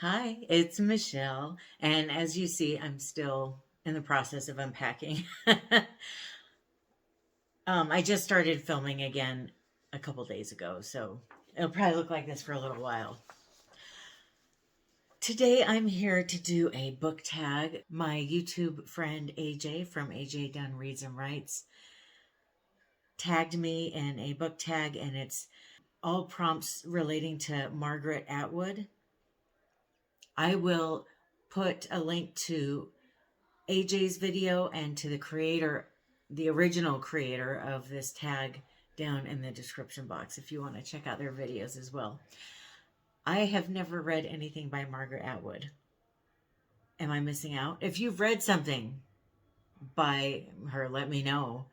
Hi, it's Michelle. And as you see, I'm still in the process of unpacking. I just started filming again a couple days ago, so it'll probably look like this for a little while. Today, I'm here to do a book tag. My YouTube friend AJ from AJ Dunn Reads and Writes tagged me in a book tag, and it's all prompts relating to Margaret Atwood. I will put a link to AJ's video and to the creator, the original creator of this tag down in the description box if you want to check out their videos as well. I have never read anything by Margaret Atwood. Am I missing out? If you've read something by her, let me know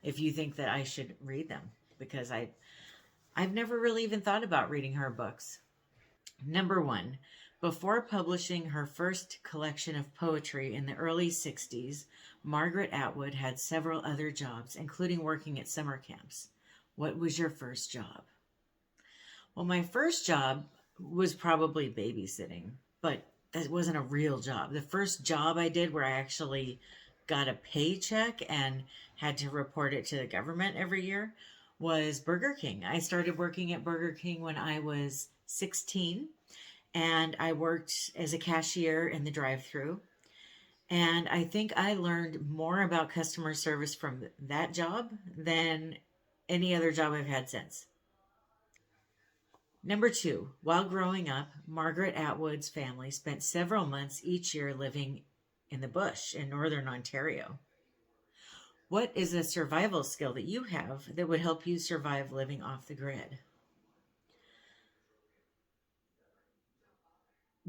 if you think that I should read them because I've never really even thought about reading her books. Number one, before publishing her first collection of poetry in the early 60s, Margaret Atwood had several other jobs, including working at summer camps. What was your first job? Well, my first job was probably babysitting, but that wasn't a real job. The first job I did where I actually got a paycheck and had to report it to the government every year was Burger King. I started working at Burger King when I was 16 and I worked as a cashier in the drive-through. And I think I learned more about customer service from that job than any other job I've had since. Number two, while growing up, Margaret Atwood's family spent several months each year living in the bush in northern Ontario. What is a survival skill that you have that would help you survive living off the grid?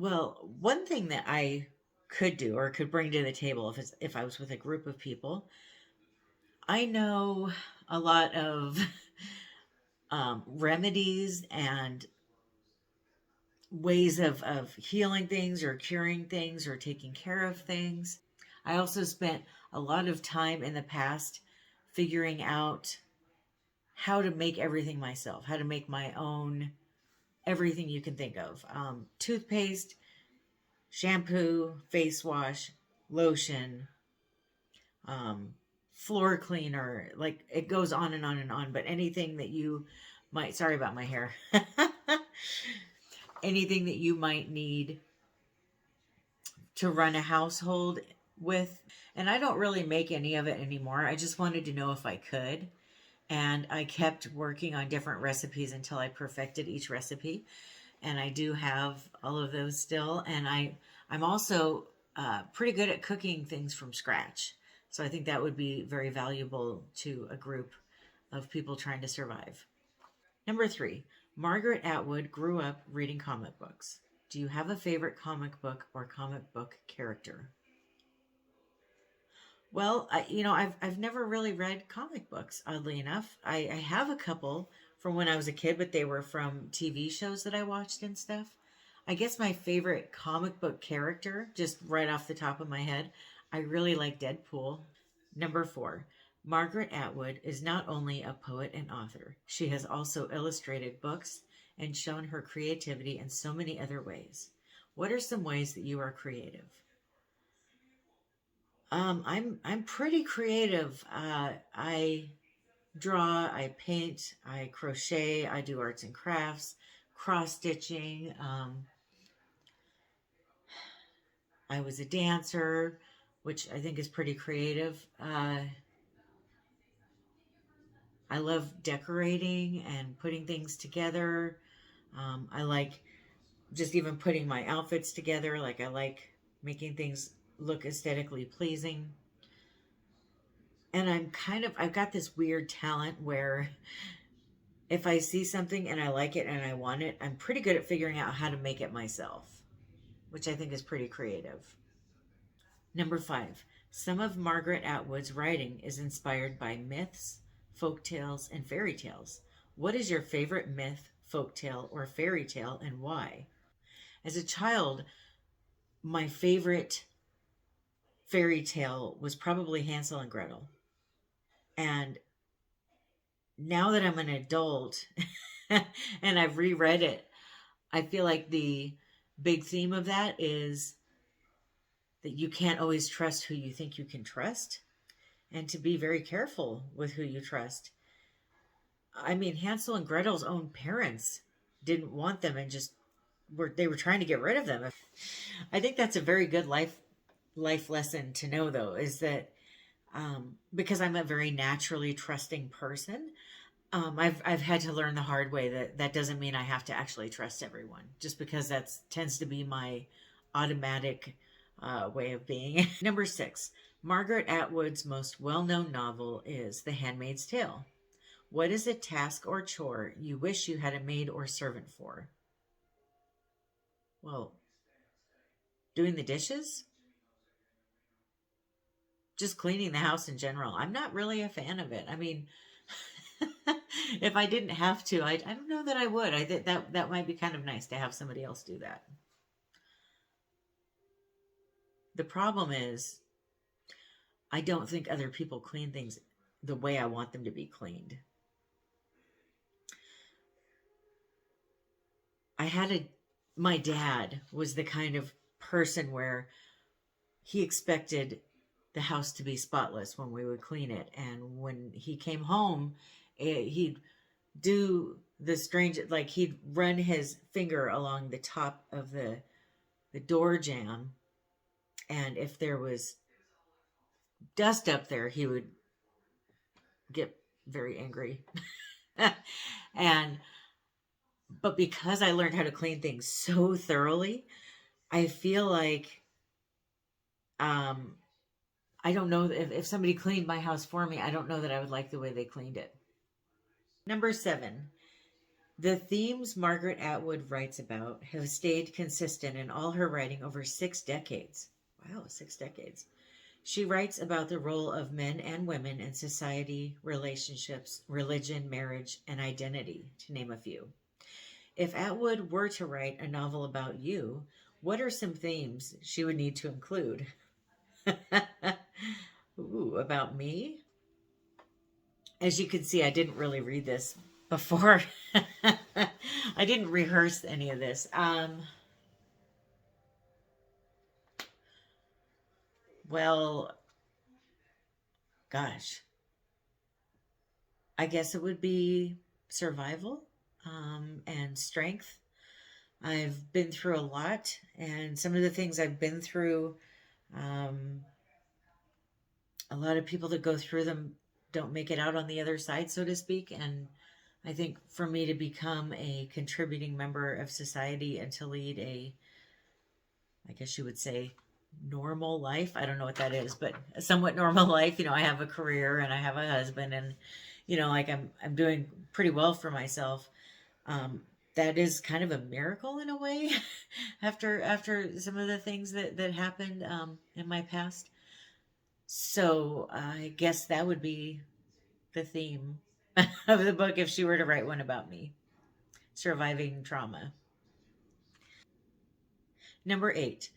Well, one thing that I could do or could bring to the table if I was with a group of people, I know a lot of remedies and ways of healing things or curing things or taking care of things. I also spent a lot of time in the past figuring out how to make everything myself, how to make my own everything you can think of. Toothpaste, shampoo, face wash, lotion, um, floor cleaner, like it goes on and on and on. But anything that you might, sorry about my hair, anything that you might need to run a household with. And I don't really make any of it anymore. I just wanted to know if I could. And I kept working on different recipes until I perfected each recipe. And I do have all of those still. And I'm also pretty good at cooking things from scratch. So I think that would be very valuable to a group of people trying to survive. Number three, Margaret Atwood grew up reading comic books. Do you have a favorite comic book or comic book character? Well, I've never really read comic books, oddly enough. I have a couple from when I was a kid, but they were from TV shows that I watched and stuff. I guess my favorite comic book character, just right off the top of my head, I really like Deadpool. Number four, Margaret Atwood is not only a poet and author, she has also illustrated books and shown her creativity in so many other ways. What are some ways that you are creative? I'm pretty creative. I draw, I paint, I crochet, I do arts and crafts, cross stitching. I was a dancer, which I think is pretty creative. I love decorating and putting things together. I like just even putting my outfits together. Like I like making things look aesthetically pleasing. And I've got this weird talent where if I see something and I like it and I want it, I'm pretty good at figuring out how to make it myself, which I think is pretty creative. Number five, some of Margaret Atwood's writing is inspired by myths, folktales, and fairy tales. What is your favorite myth, folktale, or fairy tale and why? As a child, my favorite fairy tale was probably Hansel and Gretel. And now that I'm an adult and I've reread it, I feel like big theme of that is that you can't always trust who you think you can trust, and to be very careful with who you trust. I mean, Hansel and Gretel's own parents didn't want them and just were trying to get rid of them. I think that's a very good life lesson to know, though, is that because I'm a very naturally trusting person, I've had to learn the hard way that that doesn't mean I have to actually trust everyone, just because that tends to be my automatic way of being. Number 6, Margaret Atwood's most well-known novel is The Handmaid's Tale. What is a task or chore you wish you had a maid or servant for? Well, doing the dishes? Just cleaning the house in general. I'm not really a fan of it. I mean, if I didn't have to, I don't know that I would. I think that might be kind of nice to have somebody else do that. The problem is, I don't think other people clean things the way I want them to be cleaned. My dad was the kind of person where he expected the house to be spotless when we would clean it. And when he came home, he'd do the strange, like he'd run his finger along the top of the door jamb. And if there was dust up there, he would get very angry. But because I learned how to clean things so thoroughly, I feel like, I don't know if somebody cleaned my house for me, I don't know that I would like the way they cleaned it. Number 7, the themes Margaret Atwood writes about have stayed consistent in all her writing over 6 decades. Wow, 6 decades. She writes about the role of men and women in society, relationships, religion, marriage, and identity, to name a few. If Atwood were to write a novel about you, what are some themes she would need to include? Ooh, about me? As you can see, I didn't really read this before. I didn't rehearse any of this. Well, gosh, I guess it would be survival and strength. I've been through a lot, and some of the things I've been through, a lot of people that go through them don't make it out on the other side, so to speak. And I think for me to become a contributing member of society and to lead I guess you would say, normal life. I don't know what that is, but a somewhat normal life. I have a career and I have a husband, and like I'm doing pretty well for myself. That is kind of a miracle in a way after some of the things that happened in my past. So I guess that would be the theme of the book if she were to write one about me, surviving trauma. Number 8,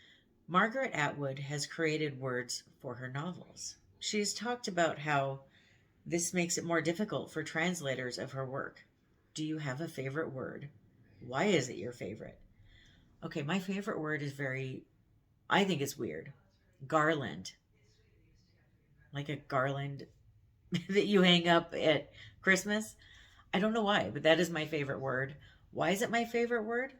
Margaret Atwood has created words for her novels. She has talked about how this makes it more difficult for translators of her work. Do you have a favorite word? Why is it your favorite? Okay, my favorite word is I think it's weird. Garland. Like a garland that you hang up at Christmas. I don't know why, but that is my favorite word. Why is it my favorite word?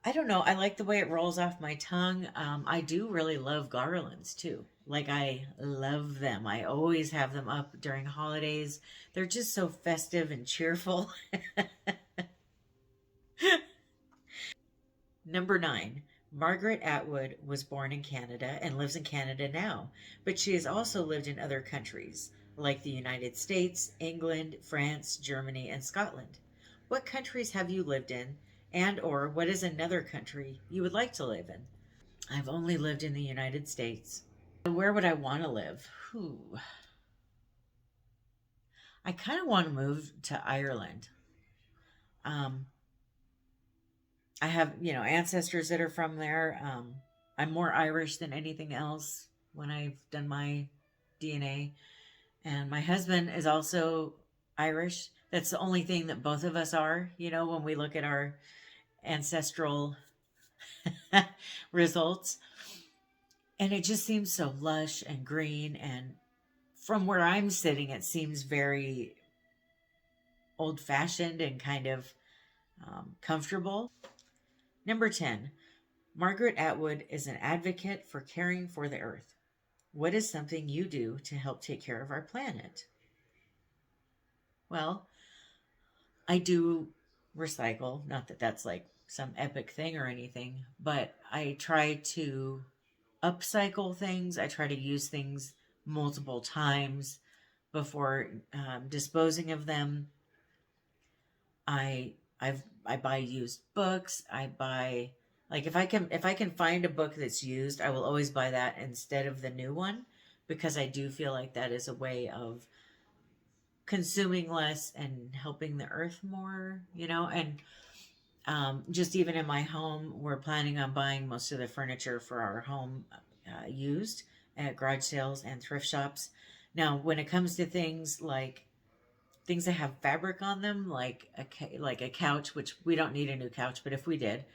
I don't know. I like the way it rolls off my tongue. I do really love garlands too. Like, I love them. I always have them up during holidays. They're just so festive and cheerful. Number 9, Margaret Atwood was born in Canada and lives in Canada now, but she has also lived in other countries, like the United States, England, France, Germany, and Scotland. What countries have you lived in, and or what is another country you would like to live in? I've only lived in the United States. Where would I want to live? I kind of want to move to Ireland. I have, ancestors that are from there. I'm more Irish than anything else when I've done my DNA. And my husband is also Irish. That's the only thing that both of us are, when we look at our ancestral results. And it just seems so lush and green. And from where I'm sitting, it seems very old fashioned and kind of comfortable. Number 10, Margaret Atwood is an advocate for caring for the earth. What is something you do to help take care of our planet? Well, I do recycle. Not that that's like some epic thing or anything, but I try to upcycle things. I try to use things multiple times before disposing of them. I buy used books. I buy, like, if I can find a book that's used, I will always buy that instead of the new one, because I do feel like that is a way of consuming less and helping the earth more, and just even in my home, we're planning on buying most of the furniture for our home used at garage sales and thrift shops. Now, when it comes to things like things that have fabric on them, like a couch, which we don't need a new couch, but if we did,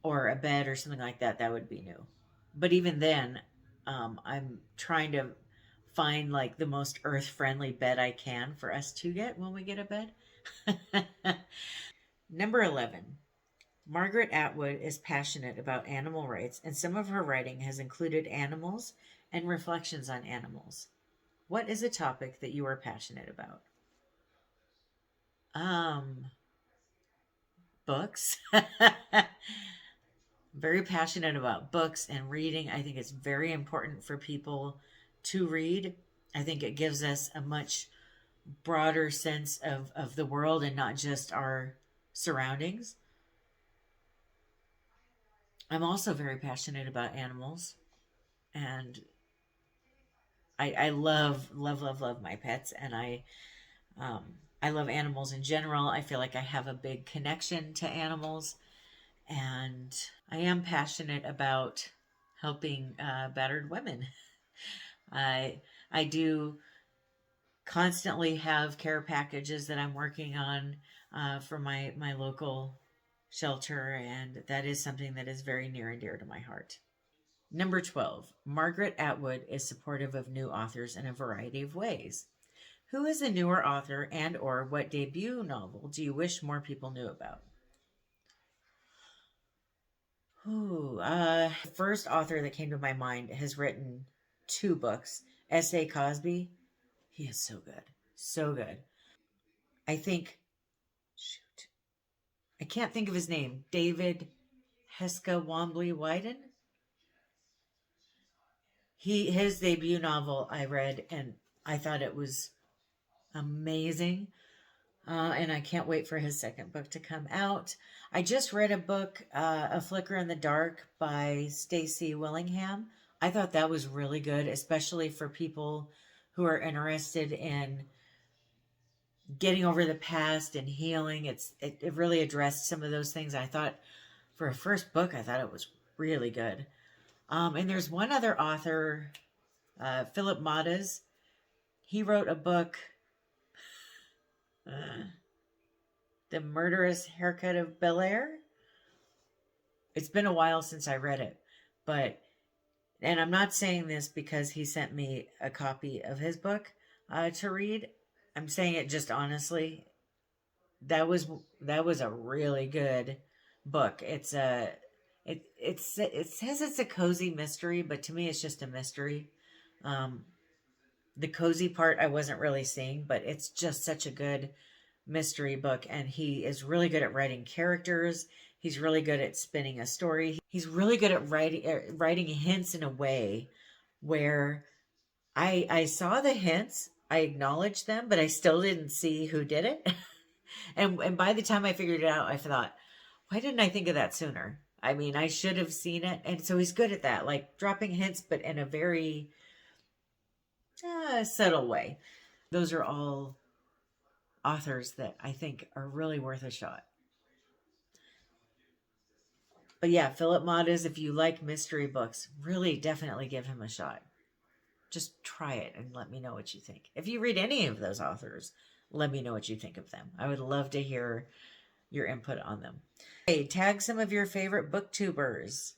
or a bed or something like that, that would be new. But even then, I'm trying to find like the most earth friendly bed I can for us to get when we get a bed. Number 11. Margaret Atwood is passionate about animal rights, and some of her writing has included animals and reflections on animals. What is a topic that you are passionate about? Um, Books. Very passionate about books and reading. I think it's very important for people to read. I think it gives us a much broader sense of the world and not just our surroundings. I'm also very passionate about animals, and I love my pets, and um, I love animals in general. I feel like I have a big connection to animals, and I am passionate about helping battered women. I I do constantly have care packages that I'm working on for my local shelter, and that is something that is very near and dear to my heart. Number 12, Margaret Atwood is supportive of new authors in a variety of ways. Who is a newer author and or what debut novel do you wish more people knew about? The first author that came to my mind has written two books. S.A. Cosby, he is so good. So good. I think, shoot, I can't think of his name. David Heska Wombley Wyden. His debut novel I read and I thought it was amazing. And I can't wait for his second book to come out. I just read a book, A Flicker in the Dark by Stacey Willingham. I thought that was really good, especially for people who are interested in getting over the past and healing. It really addressed some of those things. I thought for a first book, I thought it was really good. And there's one other author, Philip Mottes. He wrote a book, uh, The Murderous Haircut of Bel Air. It's been a while since I read it, but, and I'm not saying this because he sent me a copy of his book to read. I'm saying it just honestly. That was a really good book. It says it's a cozy mystery, but to me it's just a mystery. Um, the cozy part I wasn't really seeing, but it's just such a good mystery book, and he is really good at writing characters. He's really good at spinning a story. He's really good at writing hints in a way where I saw the hints, I acknowledged them, but I still didn't see who did it. And by the time I figured it out, I thought, why didn't I think of that sooner? I mean, I should have seen it. And so he's good at that, like dropping hints, but in a very subtle way. Those are all authors that I think are really worth a shot. But yeah, Philip Mottes, if you like mystery books, really definitely give him a shot. Just try it and let me know what you think. If you read any of those authors, let me know what you think of them. I would love to hear your input on them. Okay, tag some of your favorite booktubers.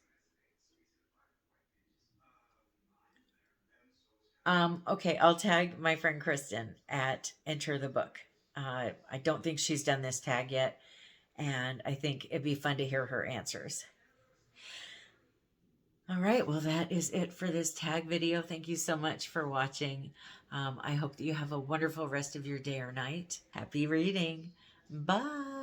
Okay, I'll tag my friend Kristen at Enter the Book. I don't think she's done this tag yet, and I think it'd be fun to hear her answers. All right, well, that is it for this tag video. Thank you so much for watching. I hope that you have a wonderful rest of your day or night. Happy reading. Bye.